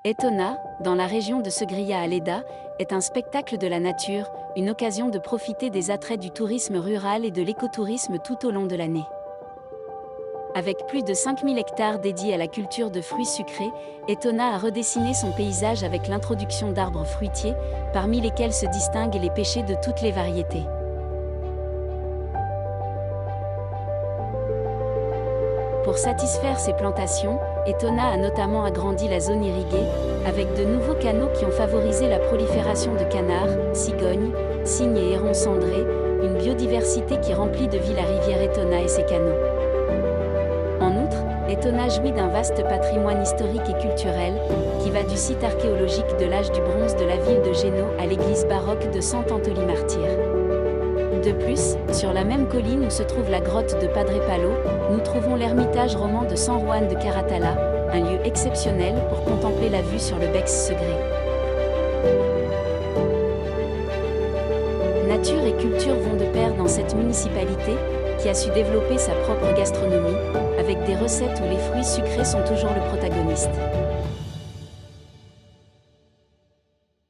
Etona, dans la région de Segria à Leda, est un spectacle de la nature, une occasion de profiter des attraits du tourisme rural et de l'écotourisme tout au long de l'année. Avec plus de 5000 hectares dédiés à la culture de fruits sucrés, Etona a redessiné son paysage avec l'introduction d'arbres fruitiers, parmi lesquels se distinguent les pêchers de toutes les variétés. Pour satisfaire ces plantations, Etona a notamment agrandi la zone irriguée, avec de nouveaux canaux qui ont favorisé la prolifération de canards, cigognes, cygnes et hérons cendrés, une biodiversité qui remplit de vie la rivière Etona et ses canaux. En outre, Etona jouit d'un vaste patrimoine historique et culturel, qui va du site archéologique de l'âge du bronze de la ville de Géno à l'église baroque de Sant-Antoli-Martyr. De plus, sur la même colline où se trouve la grotte de Padre Palo, nous trouvons l'ermitage roman de San Juan de Caratala, un lieu exceptionnel pour contempler la vue sur le Bex-Segré. Nature et culture vont de pair dans cette municipalité, qui a su développer sa propre gastronomie, avec des recettes où les fruits sucrés sont toujours le protagoniste.